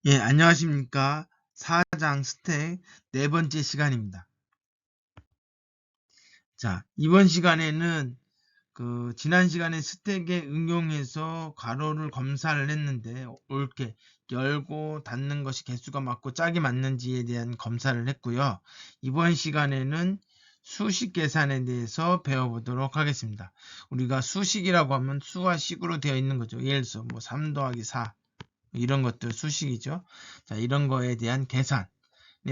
예, 안녕하십니까. 사장 스택 네 번째 시간입니다. 자, 이번 시간에는 지난 시간에 스택에 응용해서 괄호를 검사를 했는데 옳게 열고 닫는 것이 개수가 맞고 짝이 맞는지에 대한 검사를 했고요. 이번 시간에는 수식 계산에 대해서 배워보도록 하겠습니다. 우리가 수식이라고 하면 수와 식으로 되어 있는 거죠. 예를 들어서 뭐 3 더하기 4 이런 것들 수식이죠. 자, 이런 거에 대한 계산에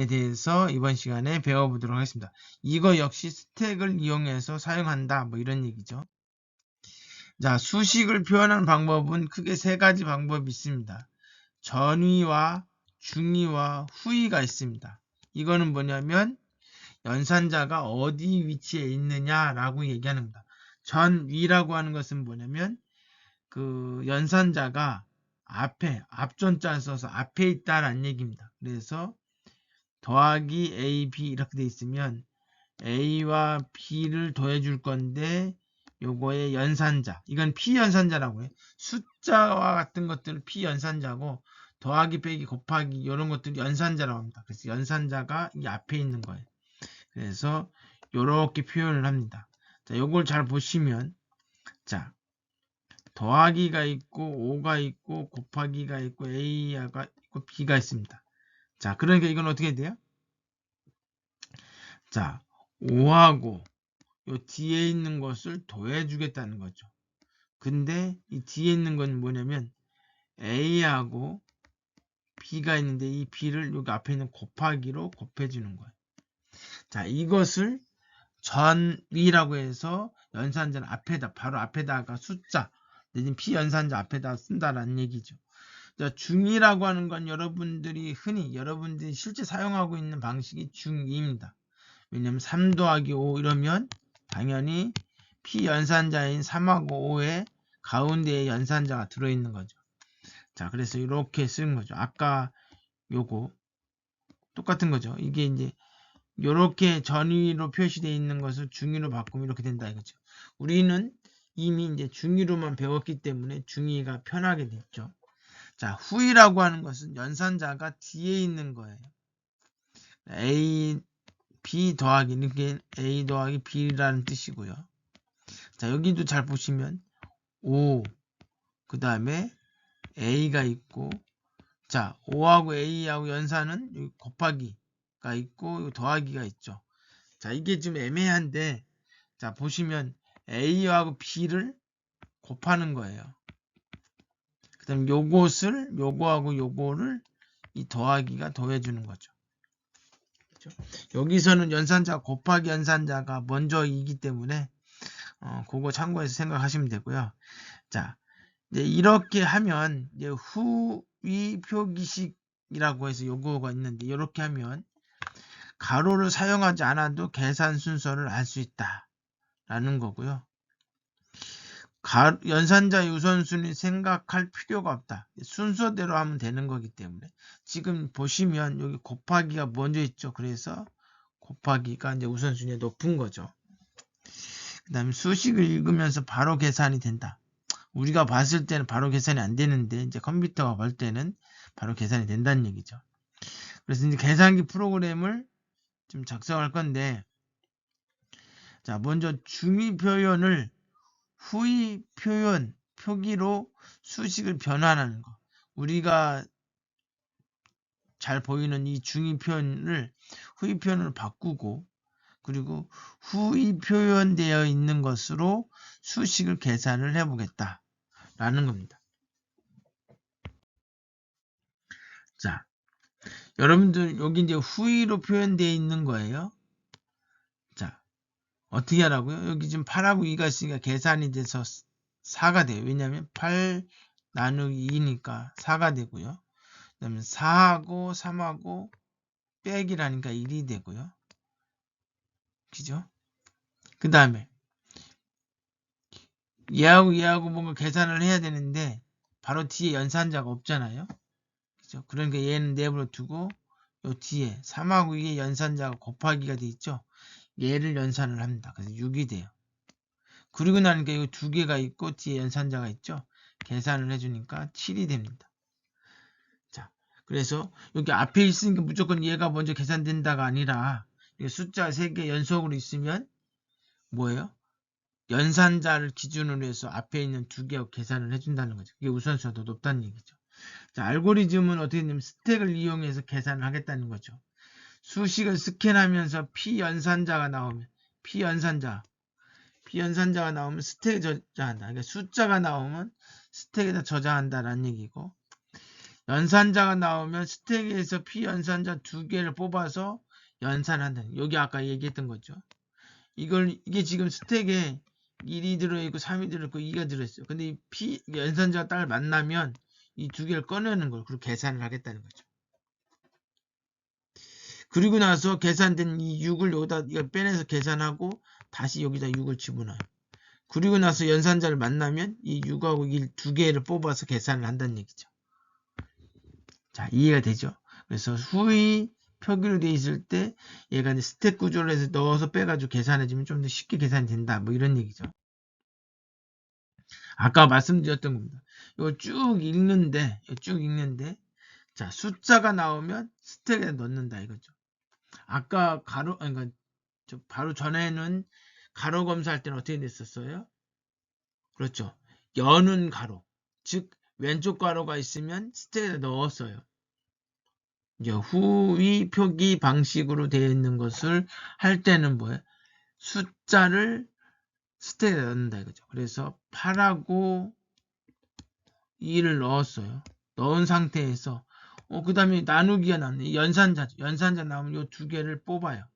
대해서 이번 시간에 배워보도록 하겠습니다. 이거 역시 스택을 이용해서 사용한다. 뭐 이런 얘기죠. 자, 수식을 표현하는 방법은 크게 세 가지 방법이 있습니다. 전위와 중위와 후위가 있습니다. 이거는 뭐냐면 연산자가 어디 위치에 있느냐라고 얘기하는 겁니다. 전위라고 하는 것은 뭐냐면 연산자가 앞전자 써서 앞에 있다라는 얘기입니다. 그래서 더하기 A, B 이렇게 돼 있으면 A와 B를 더해줄 건데 요거의 연산자, 이건 P연산자라고 해요. 숫자와 같은 것들은 P연산자고 더하기 빼기 곱하기 이런 것들이 연산자라고 합니다. 그래서 연산자가 이 앞에 있는 거예요. 그래서 요렇게 표현을 합니다. 자, 요걸 잘 보시면 자, 더하기가 있고 5가 있고 곱하기가 있고 A가 있고 B가 있습니다. 자, 그러니까 이건 어떻게 돼요? 자, 5하고 요 뒤에 있는 것을 더해주겠다는 거죠. 근데 이 뒤에 있는 건 뭐냐면 A하고 B가 있는데 이 B를 여기 앞에 있는 곱하기로 곱해주는 거예요. 자, 이것을 전위라고 해서 연산자는 앞에다 바로 앞에다가 숫자 내지는 P연산자 앞에다 쓴다라는 얘기죠. 자, 중위라고 하는 건 여러분들이 실제 사용하고 있는 방식이 중2입니다. 왜냐면 3 더하기 5 이러면 당연히 P연산자인 3하고 5의 가운데에 연산자가 들어있는 거죠. 자, 그래서 이렇게 쓰는 거죠. 아까 요거 똑같은 거죠. 이게 이제 이렇게 전위로 표시되어 있는 것을 중위로 바꾸면 이렇게 된다 이거죠. 우리는 이미 이제 중위로만 배웠기 때문에 중위가 편하게 됐죠. 자, 후위라고 하는 것은 연산자가 뒤에 있는 거예요. A, B 더하기 이렇게 A 더하기 B라는 뜻이고요. 자, 여기도 잘 보시면 5, 그 다음에 A가 있고, 자, 5하고 A하고 연산은 여기 곱하기가 있고 더하기가 있죠. 자, 이게 좀 애매한데, 자, 보시면 A하고 B를 곱하는 거예요. 그 다음 요거하고 요거를 이 더하기가 더해주는 거죠. 그렇죠? 여기서는 연산자 곱하기 연산자가 먼저이기 때문에 그거 참고해서 생각하시면 되고요. 자, 이제 이렇게 하면 이제 후위 표기식이라고 해서 요거가 있는데 이렇게 하면 가로를 사용하지 않아도 계산 순서를 알 수 있다라는 거고요. 연산자 우선순위 생각할 필요가 없다. 순서대로 하면 되는 거기 때문에 지금 보시면 여기 곱하기가 먼저 있죠. 그래서 곱하기가 이제 우선순위가 높은 거죠. 그 다음에 수식을 읽으면서 바로 계산이 된다. 우리가 봤을 때는 바로 계산이 안 되는데 이제 컴퓨터가 볼 때는 바로 계산이 된다는 얘기죠. 그래서 이제 계산기 프로그램을 좀 작성할 건데, 자, 먼저 중위 표현을 후위 표기로 수식을 변환하는 거. 우리가 잘 보이는 이 중위 표현을 후위 표현으로 바꾸고, 그리고 후위 표현되어 있는 것으로 수식을 계산을 해보겠다라는 겁니다. 자, 여러분들 여기 이제 후위로 표현되어 있는 거예요. 자, 어떻게 하라고요? 여기 지금 8하고 2가 있으니까 계산이 돼서 4가 돼요. 왜냐하면 8 나누기 2니까 4가 되고요. 그 다음에 4하고 3하고 빼기라니까 1이 되고요. 그죠? 그 다음에 얘하고 뭔가 계산을 해야 되는데 바로 뒤에 연산자가 없잖아요. 그죠? 그러니까 얘는 내버려 두고 요 뒤에 3하고 2의 연산자가 곱하기가 돼 있죠. 얘를 연산을 합니다. 그래서 6이 돼요. 그리고 나니까 이거 두 개가 있고 뒤에 연산자가 있죠. 계산을 해주니까 7이 됩니다. 자, 그래서 여기 앞에 있으니까 무조건 얘가 먼저 계산된다가 아니라 숫자 3개 연속으로 있으면 뭐예요? 연산자를 기준으로 해서 앞에 있는 2개 계산을 해준다는 거죠. 그게 우선수가 더 높다는 얘기죠. 자, 알고리즘은 어떻게 되냐면 스택을 이용해서 계산을 하겠다는 거죠. 수식을 스캔하면서 P연산자가 나오면 P연산자가 나오면 스택에 저장한다. 그러니까 숫자가 나오면 스택에다 저장한다라는 얘기고, 연산자가 나오면 스택에서 P연산자 2개를 뽑아서 연산한다는, 여기 아까 얘기했던 거죠. 이게 지금 스택에 1이 들어있고 3이 들어있고 2가 들어있어요. 근데 이 P 연산자가 딱 만나면 이 2개를 꺼내는 걸, 그리고 계산을 하겠다는 거죠. 그리고 나서 계산된 이 6을 여기다 이걸 빼내서 계산하고 다시 여기다 6을 집어넣어요. 그리고 나서 연산자를 만나면 이 6하고 1 2개를 뽑아서 계산을 한다는 얘기죠. 자, 이해가 되죠? 그래서 후위 표기로 돼 있을 때 얘가 이제 스택 구조를 해서 넣어서 빼가지고 계산해주면 좀 더 쉽게 계산이 된다. 뭐 이런 얘기죠. 아까 말씀드렸던 겁니다. 이거 쭉 읽는데 자, 숫자가 나오면 스택에 넣는다 이거죠. 아까 그러니까 바로 전에는 가로 검사할 때는 어떻게 됐었어요? 그렇죠. 여는 가로. 즉, 왼쪽 가로가 있으면 스택에 넣었어요. 이제 후위 표기 방식으로 되어 있는 것을 할 때는 뭐예요? 숫자를 스택에 넣는다 이거죠. 그래서 8하고 2를 넣었어요. 넣은 상태에서 그 다음에 나누기가 나왔네. 연산자죠. 연산자 나오면 이 2개를 뽑아요.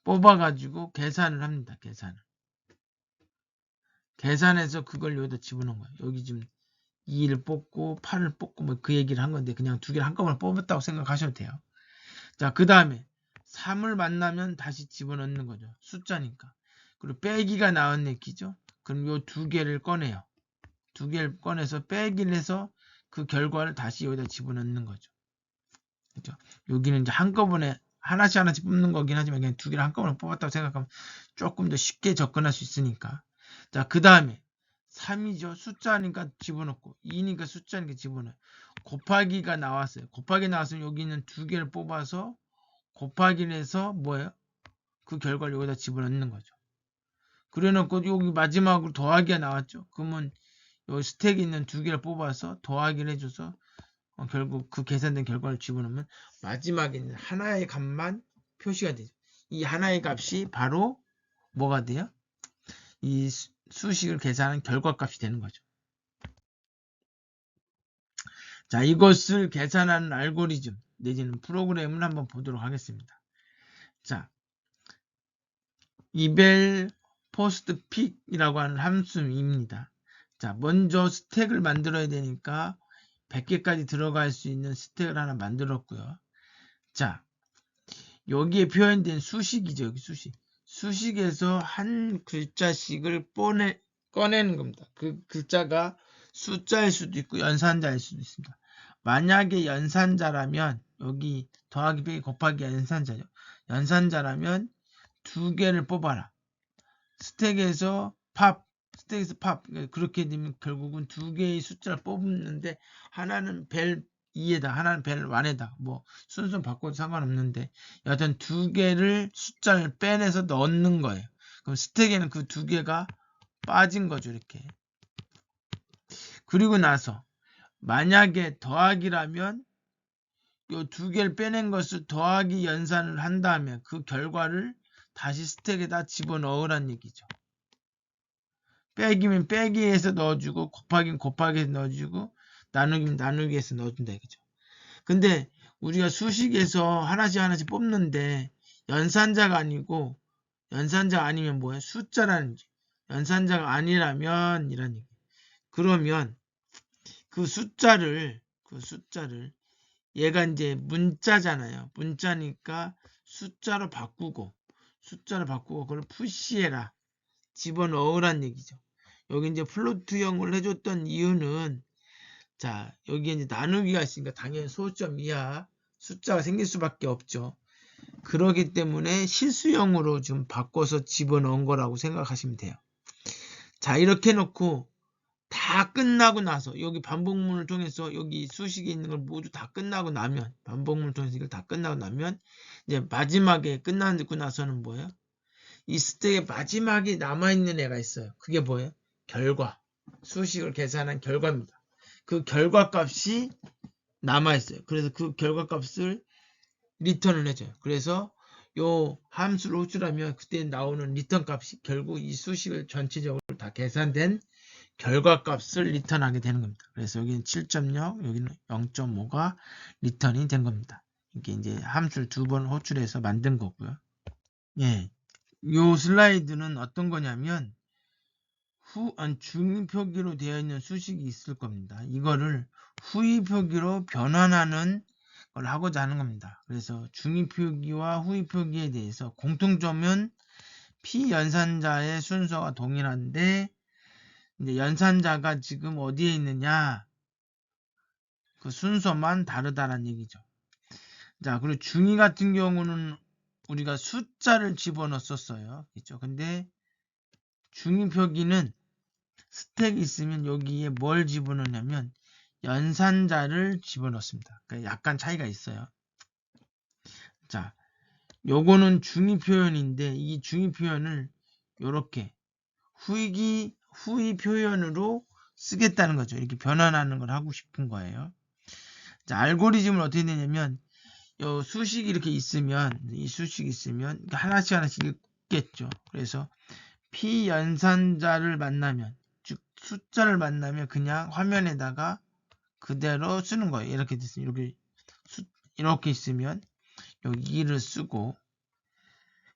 뽑아가지고 계산을 합니다. 계산해서 그걸 여기다 집어넣은 거예요. 여기 지금 2를 뽑고 8을 뽑고 뭐 그 얘기를 한 건데 그냥 2개를 한꺼번에 뽑았다고 생각하셔도 돼요. 자, 그 다음에 3을 만나면 다시 집어넣는 거죠. 숫자니까. 그리고 빼기가 나왔네, 기죠? 그럼 요 2개를 꺼내요. 2개를 꺼내서 빼기를 해서 그 결과를 다시 여기다 집어넣는 거죠. 그죠? 여기는 이제 한꺼번에 하나씩 뽑는 거긴 하지만 그냥 2개를 한꺼번에 뽑았다고 생각하면 조금 더 쉽게 접근할 수 있으니까. 자, 그 다음에 3이죠. 숫자니까 집어넣고 2니까 숫자니까 집어넣어요. 곱하기가 나왔어요. 곱하기 나왔으면 여기 있는 2개를 뽑아서 곱하기를 해서 뭐예요? 그 결과를 여기다 집어넣는 거죠. 그래놓고 여기 마지막으로 더하기가 나왔죠. 그러면 여기 스택에 있는 2개를 뽑아서 더하기를 해줘서 결국 그 계산된 결과를 집어넣으면 마지막에 있는 하나의 값만 표시가 되죠. 이 하나의 값이 바로 뭐가 돼요? 이 수식을 계산한 결과값이 되는 거죠. 자, 이것을 계산하는 알고리즘 내지는 프로그램을 한번 보도록 하겠습니다. 자, 이벨 포스트 픽이라고 하는 함수입니다. 자, 먼저 스택을 만들어야 되니까 100개까지 들어갈 수 있는 스택을 하나 만들었고요. 자, 여기에 표현된 수식이죠. 여기 수식. 수식에서 한 글자씩을 꺼내는 겁니다. 그 글자가 숫자일 수도 있고 연산자일 수도 있습니다. 만약에 연산자라면 여기 더하기 빼기 곱하기 연산자죠. 연산자라면 2개를 뽑아라. 스택에서 팝. 그렇게 되면 결국은 2개의 숫자를 뽑는데 하나는 벨 2에다 하나는 벨 1에다 뭐 순서 바꿔도 상관없는데 여하튼 2개를 숫자를 빼내서 넣는 거예요. 그럼 스택에는 그 2개가 빠진 거죠. 이렇게. 그리고 나서 만약에 더하기라면 이 2개를 빼낸 것을 더하기 연산을 한다면 그 결과를 다시 스택에다 집어넣으란 얘기죠. 빼기면 빼기에서 넣어주고 곱하기면 곱하기에서 넣어주고 나누기면 나누기에서 넣어준다 이거죠. 근데 우리가 수식에서 하나씩 뽑는데 연산자가 아니고 연산자가 아니면 뭐야? 숫자라는 게 연산자가 아니라면 이런 얘기. 그러면 그 숫자를 얘가 이제 문자잖아요. 문자니까 숫자로 바꾸고 그걸 푸시해라. 집어넣으란 얘기죠. 여기 이제 플로트형을 해줬던 이유는 자, 여기 이제 나누기가 있으니까 당연히 소점 이하 숫자가 생길 수밖에 없죠. 그러기 때문에 실수형으로 좀 바꿔서 집어넣은 거라고 생각하시면 돼요. 자, 이렇게 해놓고 다 끝나고 나서 여기 반복문을 통해서 여기 수식에 있는 걸 모두 다 끝나고 나면 반복문을 통해서 이걸 다 끝나고 나면 이제 마지막에 끝나고 나서는 뭐예요? 이 스택의 마지막에 남아있는 애가 있어요. 그게 뭐예요? 결과. 수식을 계산한 결과입니다. 그 결과 값이 남아있어요. 그래서 그 결과 값을 리턴을 해줘요. 그래서 요 함수를 호출하면 그때 나오는 리턴 값이 결국 이 수식을 전체적으로 다 계산된 결과 값을 리턴하게 되는 겁니다. 그래서 여기는 7.0, 여기는 0.5가 리턴이 된 겁니다. 이게 이제 함수를 두 번 호출해서 만든 거고요. 예. 요 슬라이드는 어떤 거냐면 중위 표기로 되어 있는 수식이 있을 겁니다. 이거를 후위 표기로 변환하는 걸 하고자 하는 겁니다. 그래서 중위 표기와 후위 표기에 대해서 공통점은 피연산자의 순서가 동일한데 이제 연산자가 지금 어디에 있느냐 그 순서만 다르다는 얘기죠. 자, 그리고 중위 같은 경우는 우리가 숫자를 집어넣었어요. 그렇죠? 근데 중위 표기는 스택이 있으면 여기에 뭘 집어넣냐면 연산자를 집어넣습니다. 그러니까 약간 차이가 있어요. 자, 요거는 중위 표현인데 이 중위 표현을 이렇게 후위 표현으로 쓰겠다는 거죠. 이렇게 변환하는 걸 하고 싶은 거예요. 자, 알고리즘은 어떻게 되냐면 요 수식이 이렇게 있으면 이 수식이 있으면 하나씩 읽겠죠. 그래서 피연산자를 만나면 즉 숫자를 만나면 그냥 화면에다가 그대로 쓰는 거예요. 이렇게 됐으면 이렇게 있으면 여기 2를 쓰고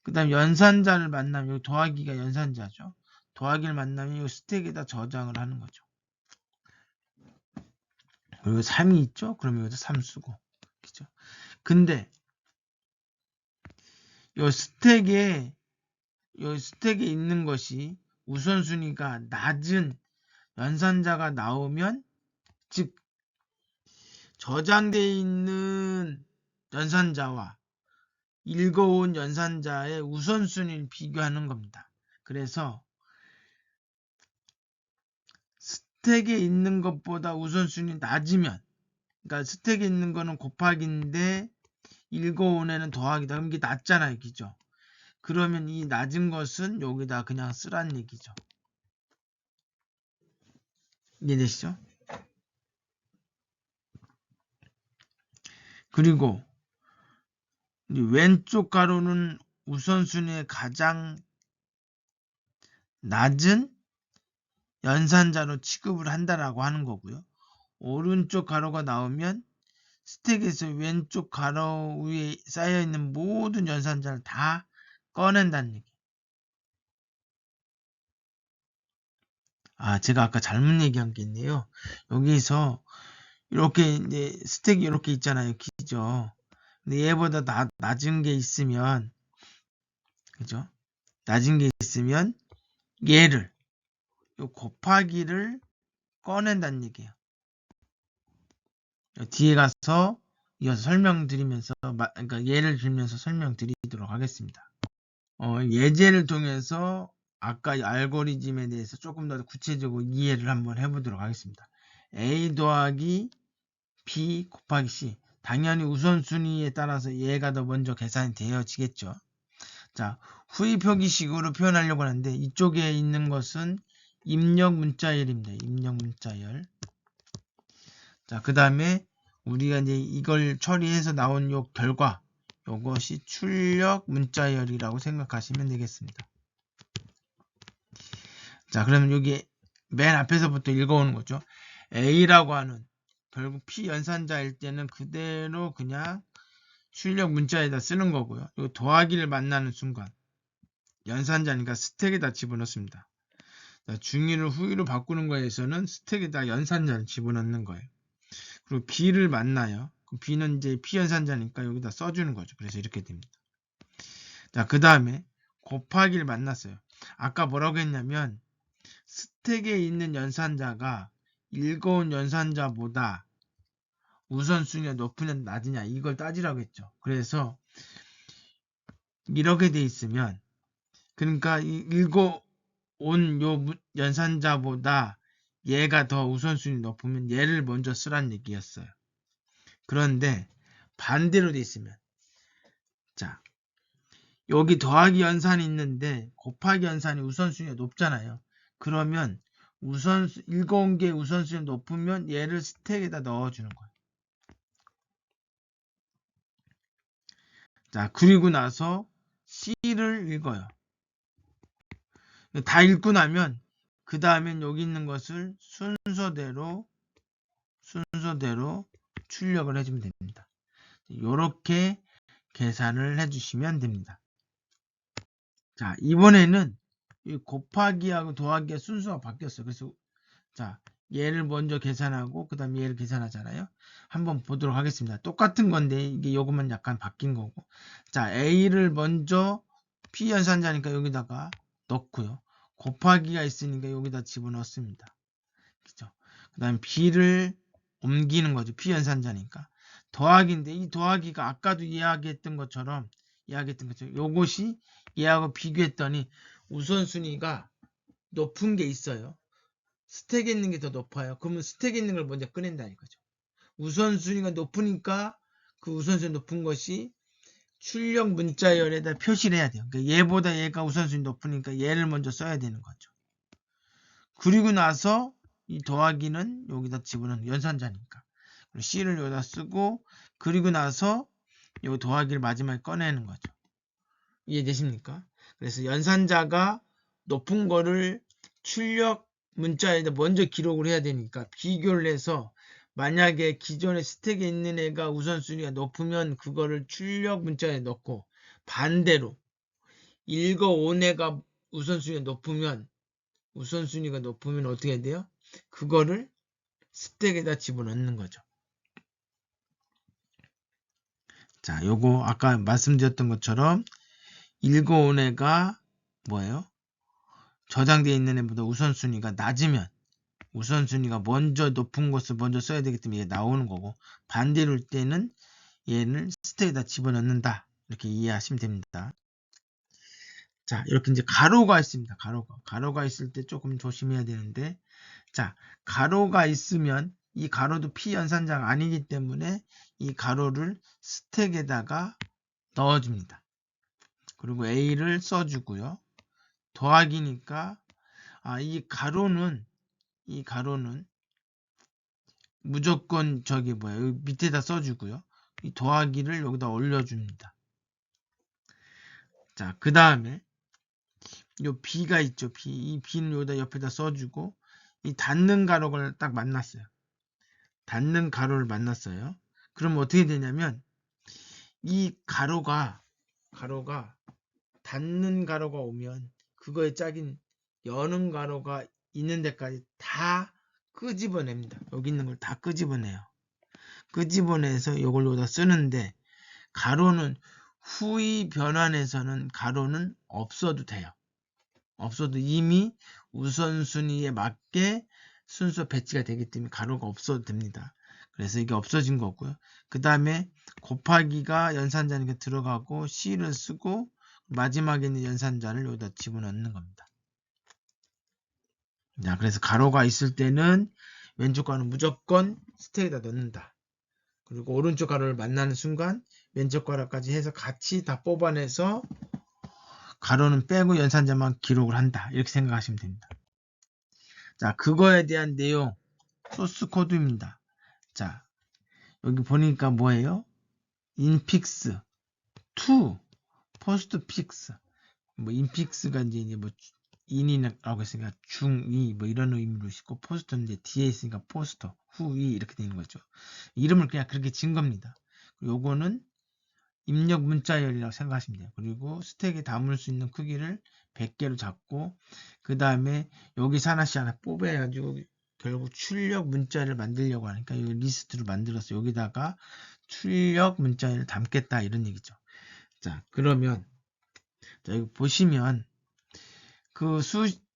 그 다음 연산자를 만나면 여기 더하기가 연산자죠. 더하기를 만나면 이 스택에다 저장을 하는 거죠. 그리고 3이 있죠. 그러면 여기서 3 쓰고 그죠. 근데 이 스택에 있는 것이 우선순위가 낮은 연산자가 나오면 즉 저장되어 있는 연산자와 읽어온 연산자의 우선순위를 비교하는 겁니다. 그래서 스택에 있는 것보다 우선순위 낮으면 그러니까 스택에 있는 거는 곱하기인데 읽어온 애는 더하기다. 그럼 이게 낮잖아요. 그죠? 그러면 이 낮은 것은 여기다 그냥 쓰란 얘기죠. 이해되시죠? 그리고 왼쪽 가로는 우선순위의 가장 낮은 연산자로 취급을 한다라고 하는 거고요. 오른쪽 가로가 나오면 스택에서 왼쪽 가로 위에 쌓여있는 모든 연산자를 다 꺼낸다는 얘기. 제가 아까 잘못 얘기한 게 있네요. 여기서 이렇게 이제 스택이 이렇게 있잖아요. 그죠? 근데 얘보다 낮은 게 있으면 그죠? 낮은 게 있으면 얘를 요 곱하기를 꺼낸다는 얘기예요. 뒤에 가서 이어서 설명드리면서 그러니까 예를 들면서 설명드리도록 하겠습니다. 예제를 통해서 아까 알고리즘에 대해서 조금 더 구체적으로 이해를 한번 해보도록 하겠습니다. A 더하기 B 곱하기 C. 당연히 우선순위에 따라서 얘가 더 먼저 계산이 되어지겠죠. 자, 후위 표기식으로 표현하려고 하는데 이쪽에 있는 것은 입력 문자열입니다. 입력 문자열. 자, 그 다음에 우리가 이제 이걸 처리해서 나온 요 결과, 요것이 출력 문자열이라고 생각하시면 되겠습니다. 자, 그러면 여기 맨 앞에서부터 읽어오는 거죠. A라고 하는 결국 P연산자일 때는 그대로 그냥 출력 문자에다 쓰는 거고요. 요 더하기를 만나는 순간 연산자니까 스택에다 집어넣습니다. 자, 중위를 후위로 바꾸는 거에서는 스택에다 연산자를 집어넣는 거예요. 그리고 B를 만나요. B는 이제 P연산자니까 여기다 써주는 거죠. 그래서 이렇게 됩니다. 자, 그 다음에 곱하기를 만났어요. 아까 뭐라고 했냐면 스택에 있는 연산자가 읽어온 연산자보다 우선순위가 높으냐 낮으냐 이걸 따지라고 했죠. 그래서 이렇게 돼 있으면 그러니까 읽어온 요 연산자보다 얘가 더 우선순위 높으면 얘를 먼저 쓰란 얘기였어요. 그런데 반대로 돼 있으면, 자, 여기 더하기 연산이 있는데 곱하기 연산이 우선순위가 높잖아요. 그러면 읽어온 게 우선순위가 높으면 얘를 스택에다 넣어주는 거예요. 자, 그리고 나서 C를 읽어요. 다 읽고 나면 그 다음엔 여기 있는 것을 순서대로 출력을 해주면 됩니다. 이렇게 계산을 해주시면 됩니다. 자, 이번에는 이 곱하기하고 더하기의 순서가 바뀌었어요. 그래서 자, 얘를 먼저 계산하고 그 다음에 얘를 계산하잖아요. 한번 보도록 하겠습니다. 똑같은 건데 이게 요것만 약간 바뀐 거고. 자, A를 먼저 P 연산자니까 여기다가 넣고요. 곱하기가 있으니까 여기다 집어넣습니다. 그죠? 그 다음에 B를 옮기는 거죠. P 연산자니까. 더하기인데 이 더하기가 아까도 이야기했던 것처럼 요것이 얘하고 비교했더니 우선순위가 높은 게 있어요. 스택에 있는 게 더 높아요. 그러면 스택에 있는 걸 먼저 꺼낸다는 거죠. 우선순위가 높으니까 그 우선순위 높은 것이 출력 문자열에다 표시를 해야 돼요. 그러니까 얘보다 얘가 우선순위 높으니까 얘를 먼저 써야 되는 거죠. 그리고 나서 이 더하기는 여기다 집어넣는 연산자니까. C를 여기다 쓰고 그리고 나서 이 더하기를 마지막에 꺼내는 거죠. 이해되십니까? 그래서 연산자가 높은 거를 출력 문자에다 먼저 기록을 해야 되니까 비교를 해서 만약에 기존에 스택에 있는 애가 우선순위가 높으면 그거를 출력 문자에 넣고 반대로 읽어온 애가 우선순위가 높으면 어떻게 돼요? 그거를 스택에다 집어넣는 거죠. 자, 요거 아까 말씀드렸던 것처럼 읽어온 애가 뭐예요? 저장되어 있는 애보다 우선순위가 낮으면 우선순위가 먼저 높은 것을 먼저 써야 되기 때문에 이게 나오는 거고 반대로 때는 얘는 스택에다 집어넣는다. 이렇게 이해하시면 됩니다. 자, 이렇게 이제 가로가 있습니다. 가로가 있을 때 조금 조심해야 되는데 자, 가로가 있으면 이 가로도 P 연산자가 아니기 때문에 이 가로를 스택에다가 넣어줍니다. 그리고 A를 써주고요. 더하기니까 이 가로는 무조건 여기 밑에다 써주고요. 이 더하기를 여기다 올려줍니다. 자, 그 다음에 요 B가 있죠. 이 B는 여기다 옆에다 써주고 이 닫는 가로를 딱 만났어요. 닫는 가로를 만났어요. 그럼 어떻게 되냐면 이 가로가 닫는 가로가 오면 그거의 짝인 여는 가로가 있는 데까지 다 끄집어냅니다. 여기 있는 걸 다 끄집어내요. 끄집어내서 이걸 여기다 쓰는데 가로는 후위 변환에서는 가로는 없어도 돼요. 없어도 이미 우선순위에 맞게 순서 배치가 되기 때문에 가로가 없어도 됩니다. 그래서 이게 없어진 거고요. 그 다음에 곱하기가 연산자니까 들어가고 C를 쓰고 마지막에 있는 연산자를 여기다 집어넣는 겁니다. 자, 그래서 가로가 있을 때는 왼쪽 가로는 무조건 스택에다 넣는다. 그리고 오른쪽 가로를 만나는 순간 왼쪽 가로까지 해서 같이 다 뽑아내서 가로는 빼고 연산자만 기록을 한다. 이렇게 생각하시면 됩니다. 자, 그거에 대한 내용 소스 코드입니다. 자, 여기 보니까 뭐예요? 인픽스, 투, 포스트픽스. 인픽스가 이제 인이라고 했으니까 중이 이런 의미로 있고 포스터는 이제 뒤에 있으니까 포스터, 후이 이렇게 되는 거죠. 이름을 그냥 그렇게 지은 겁니다. 요거는 입력 문자열이라고 생각하시면 돼요. 그리고 스택에 담을 수 있는 크기를 100개로 잡고 그 다음에 여기서 하나씩 하나 뽑아가지고 결국 출력 문자를 만들려고 하니까 이 리스트를 만들어서 여기다가 출력 문자를 담겠다 이런 얘기죠. 자, 그러면 자, 여기 보시면 그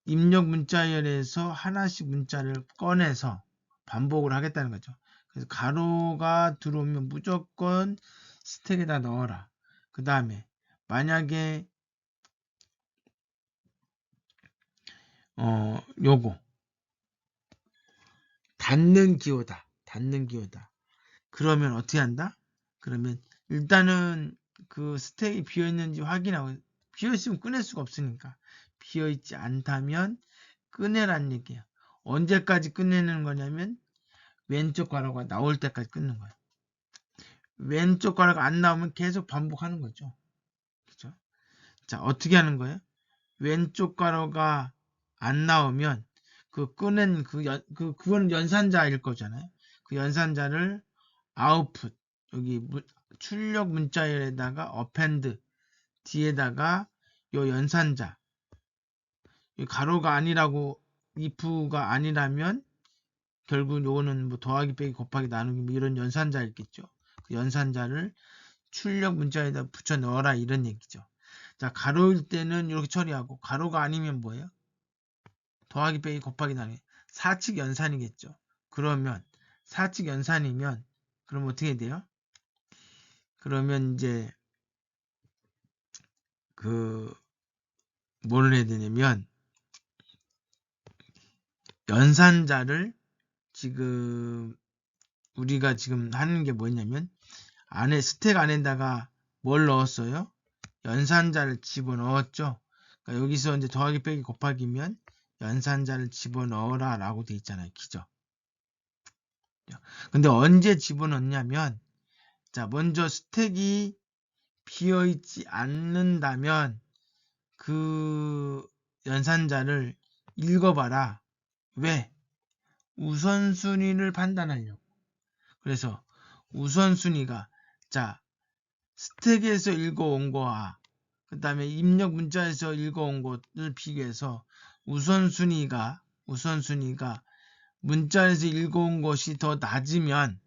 입력 문자열에서 하나씩 문자를 꺼내서 반복을 하겠다는 거죠. 그래서 가로가 들어오면 무조건 스택에다 넣어라. 그 다음에 만약에 요거 닫는 기호다. 그러면 어떻게 한다? 그러면 일단은 그 스택이 비어있는지 확인하고, 비어있으면 꺼낼 수가 없으니까, 비어있지 않다면 꺼내란 얘기야. 언제까지 끝내는 거냐면 왼쪽 괄호가 나올 때까지 끊는 거야. 왼쪽 괄호가 안 나오면 계속 반복하는 거죠. 그죠? 자, 어떻게 하는 거예요? 왼쪽 괄호가 안 나오면 그 꺼낸 그거는 연산자일 거잖아요. 그 연산자를 아웃풋, 여기 출력 문자열에다가 append 뒤에다가 요 연산자, 이 가로가 아니라고 if가 아니라면 결국 요거는 뭐 더하기 빼기 곱하기 나누기 뭐 이런 연산자였겠죠. 그 연산자를 출력 문자에다 붙여 넣어라 이런 얘기죠. 자, 가로일 때는 이렇게 처리하고, 가로가 아니면 뭐예요? 더하기 빼기 곱하기 나누기 사칙 연산이겠죠. 그러면 사칙 연산이면 그럼 어떻게 돼요? 그러면 이제 뭐를 해야 되냐면 연산자를 지금 우리가 지금 하는 게 뭐냐면 안에 스택 안에다가 뭘 넣었어요? 연산자를 집어넣었죠. 그러니까 여기서 이제 더하기 빼기 곱하기면 연산자를 집어넣어라 라고 돼 있잖아요. 기죠. 근데 언제 집어넣냐면, 자, 먼저 스택이 비어있지 않는다면 그 연산자를 읽어봐라. 왜? 우선순위를 판단하려고. 그래서 우선순위가, 자, 스택에서 읽어온 거와 그 다음에 입력 문자에서 읽어온 것을 비교해서 우선순위가 문자에서 읽어온 것이 더 낮으면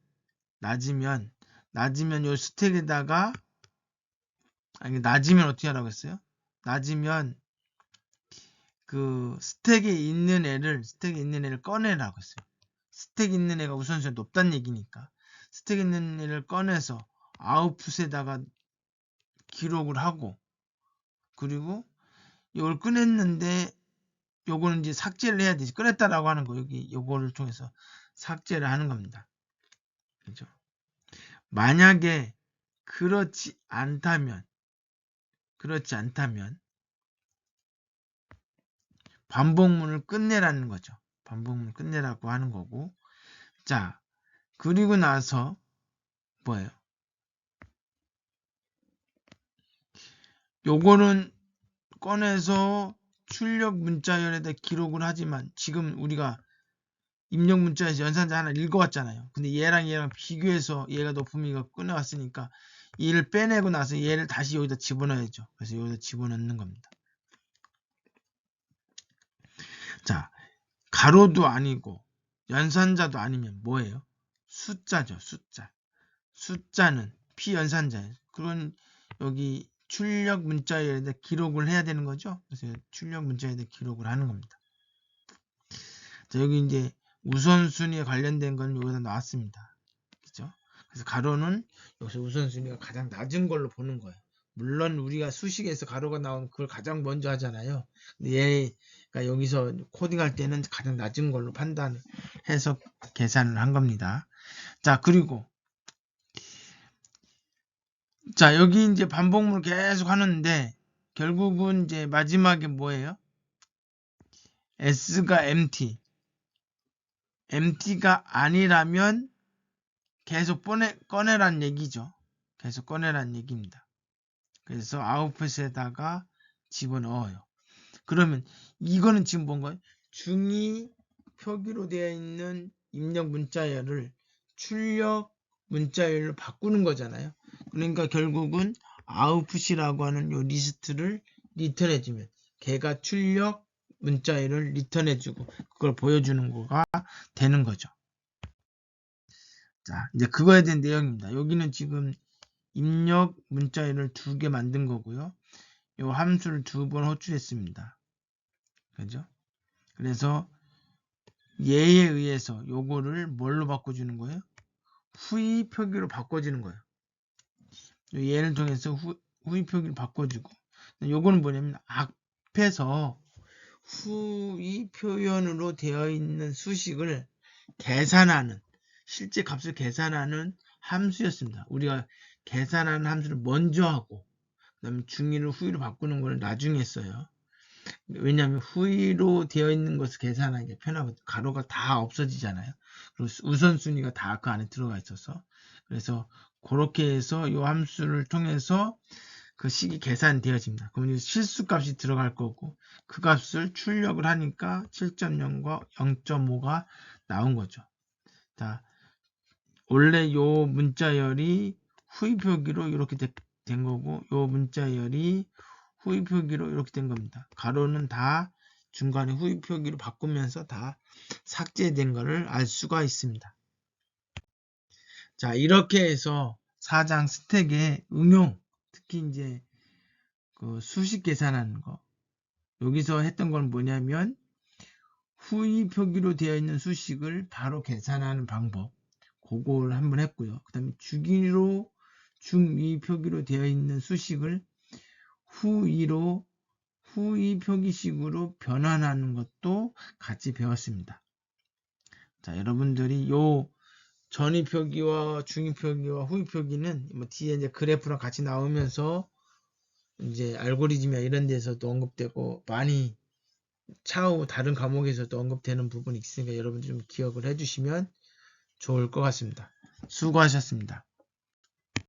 요 스택에다가, 아니, 낮으면 어떻게 하라고 했어요? 낮으면 그 스택에 있는 애를 꺼내라고 했어요. 스택에 있는 애가 우선순위가 높다는 얘기니까 스택에 있는 애를 꺼내서 아웃풋에다가 기록을 하고, 그리고 이걸 꺼냈는데 요거는 이제 삭제를 해야 되지. 꺼냈다라고 하는 거, 여기 요거를 통해서 삭제를 하는 겁니다. 그죠? 만약에 그렇지 않다면 반복문을 끝내라는 거죠. 반복문을 끝내라고 하는 거고. 자, 그리고 나서 뭐예요? 요거는 꺼내서 출력 문자열에다 기록을 하지만 지금 우리가 입력 문자에서 연산자 하나 읽어왔잖아요. 근데 얘랑 비교해서 얘가 높으면 이거 꺼내왔으니까 얘를 빼내고 나서 얘를 다시 여기다 집어넣어야죠. 그래서 여기다 집어넣는 겁니다. 자, 가로도 아니고 연산자도 아니면 뭐예요? 숫자죠. 숫자는 피연산자예요. 그건 여기 출력 문자에다 기록을 해야 되는 거죠. 그래서 출력 문자에다 기록을 하는 겁니다. 자, 여기 이제 우선순위에 관련된 건 여기다 나왔습니다. 그죠? 그래서 가로는 여기서 우선순위가 가장 낮은 걸로 보는 거예요. 물론 우리가 수식에서 가로가 나오면 그걸 가장 먼저 하잖아요. 근데 얘가 여기서 코딩할 때는 가장 낮은 걸로 판단해서 계산을 한 겁니다. 자, 그리고 자, 여기 이제 반복문을 계속 하는데 결국은 이제 마지막에 뭐예요? S가 empty가 아니라면 계속 꺼내란 얘기죠. 계속 꺼내란 얘기입니다. 그래서 아웃풋에다가 집어넣어요. 그러면 이거는 지금 뭔가요? 중위 표기로 되어 있는 입력 문자열을 출력 문자열로 바꾸는 거잖아요. 그러니까 결국은 아웃풋이라고 하는 요 리스트를 리턴해주면 걔가 출력 문자열을 리턴해주고 그걸 보여주는 거가 되는 거죠. 자, 이제 그거에 대한 내용입니다. 여기는 지금 입력 문자열을 2개 만든 거고요. 요 함수를 2번 호출했습니다. 그죠? 그래서 얘에 의해서 요거를 뭘로 바꿔주는 거예요? 후위 표기로 바꿔주는 거예요. 얘를 통해서 후위 표기를 바꿔주고, 요거는 뭐냐면 앞에서 후위 표현으로 되어 있는 수식을 계산하는, 실제 값을 계산하는 함수였습니다. 우리가 계산하는 함수를 먼저 하고 그 다음에 중위를 후위로 바꾸는 걸 나중에 했어요. 왜냐하면 후위로 되어 있는 것을 계산하는 게 편하거든요. 가로가 다 없어지잖아요. 그리고 우선순위가 다 그 안에 들어가 있어서, 그래서 그렇게 해서 이 함수를 통해서 그 식이 계산되어집니다. 그럼 실수값이 들어갈 거고 그 값을 출력을 하니까 7.0과 0.5가 나온 거죠. 자, 원래 요 문자열이 후위 표기로 이렇게 된 거고 요 문자열이 후위 표기로 이렇게 된 겁니다. 가로는 다 중간에 후위 표기로 바꾸면서 다 삭제된 것을 알 수가 있습니다. 자, 이렇게 해서 4장 스택의 응용, 특히 이제 그 수식 계산하는 거, 여기서 했던 건 뭐냐면 후위 표기로 되어 있는 수식을 바로 계산하는 방법, 그걸 한번 했고요. 그 다음에 주기로 중위 표기로 되어 있는 수식을 후위로 후위 표기식으로 변환하는 것도 같이 배웠습니다. 자, 여러분들이 요 전위 표기와 중위 표기와 후위 표기는 뭐 뒤에 이제 그래프랑 같이 나오면서 이제 알고리즘이나 이런 데서도 언급되고 많이 차후 다른 과목에서도 언급되는 부분이 있으니까 여러분 좀 기억을 해주시면 좋을 것 같습니다. 수고하셨습니다.